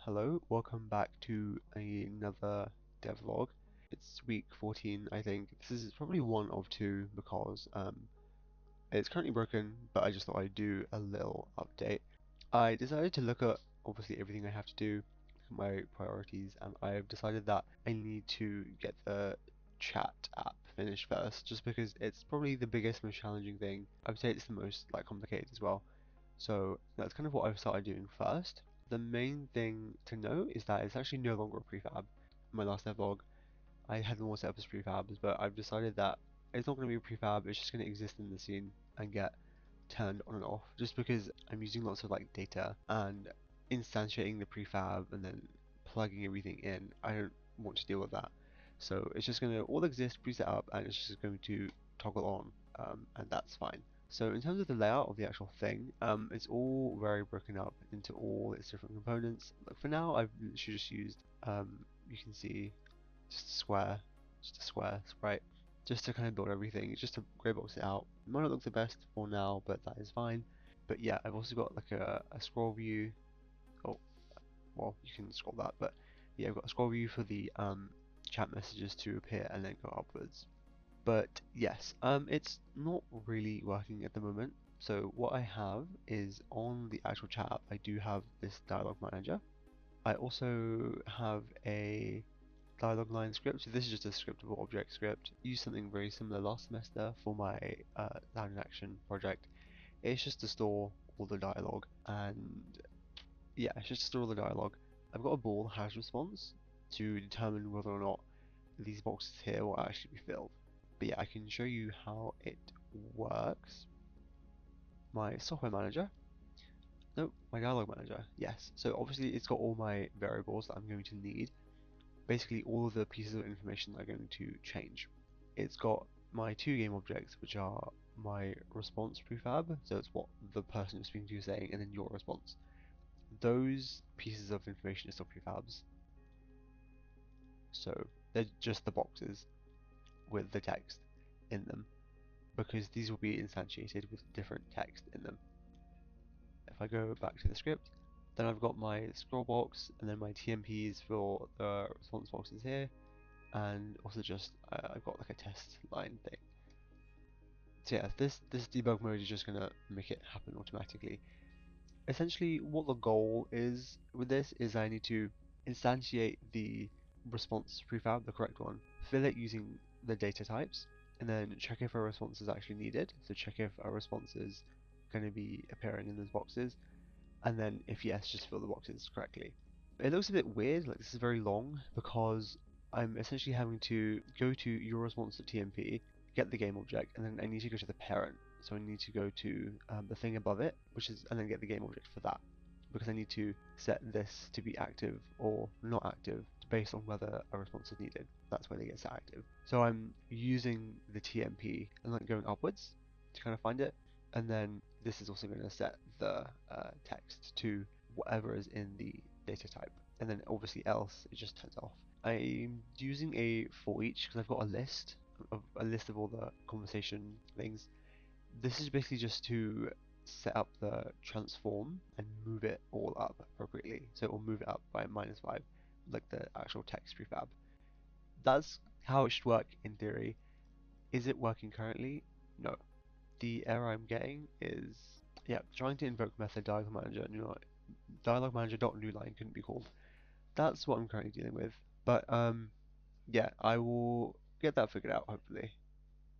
Hello, welcome back to another devlog. It's week 14, I think. This is probably one of two because it's currently broken, but I just thought I'd do a little update. I decided to look at obviously everything I have to do, look at my priorities, and I've decided that I need to get the chat app finished first, just because it's probably the biggest, most challenging thing. I would say it's the most complicated as well. So that's kind of what I've started doing first. The main thing to know is that it's actually no longer a prefab. In my last devlog, I had them all set up as prefabs, but I've decided that it's not going to be a prefab, it's just going to exist in the scene and get turned on and off, just because I'm using lots of data and instantiating the prefab and then plugging everything in. I don't want to deal with that. So it's just going to all exist, preset up, and it's just going to toggle on, and that's fine. So in terms of the layout of the actual thing, it's all very broken up into all its different components. Like for now, I've literally just used, you can see, just a square sprite, just to kind of build everything, just to grey box it out. It might not look the best for now, but that is fine. But yeah, I've also got like a scroll view. Oh, well, you can scroll that, but yeah, I've got a scroll view for the chat messages to appear and then go upwards. But yes, it's not really working at the moment. So what I have is on the actual chat app, I do have this dialog manager. I also have a dialog line script. So this is just a scriptable object script. Use something very similar last semester for my Sound in Action project. It's just to store all the dialogue, and yeah, it's just to store all the dialogue. I've got a bool has response to determine whether or not these boxes here will actually be filled. But yeah, I can show you how it works. My software manager, no, my dialog manager, yes. So obviously it's got all my variables that I'm going to need. Basically all of the pieces of information that are going to change. It's got my two game objects, which are my response prefab, so it's what the person you're speaking to is saying, and then your response. Those pieces of information are still prefabs, so they're just the boxes with the text in them, because these will be instantiated with different text in them. If I go back to the script, then I've got my scroll box and then my TMPs for the response boxes here, and also just I've got like a test line thing. So yeah, this debug mode is just gonna make it happen automatically. Essentially, what the goal is with this is I need to instantiate the response prefab, the correct one, fill it using the data types, and then check if a response is actually needed. So check if a response is going to be appearing in those boxes, and then if yes, just fill the boxes correctly. It looks a bit weird, like this is very long, because I'm essentially having to go to your response.tmp, get the game object, and then I need to go to the parent. So I need to go to the thing above it, and then get the game object for that, because I need to set this to be active or not active based on whether a response is needed. That's when it gets active. So I'm using the TMP and then going upwards to kind of find it, and then this is also going to set the text to whatever is in the data type, and then obviously else it just turns off. I'm using a for each because I've got a list of all the conversation things. This is basically just to set up the transform and move it all up appropriately. So it will move it up by -5, like the actual text prefab. That's how it should work in theory. Is it working currently? No. The error I'm getting is, yeah, trying to invoke method dialog manager, dialog manager.newline couldn't be called. That's what I'm currently dealing with. But yeah, I will get that figured out hopefully.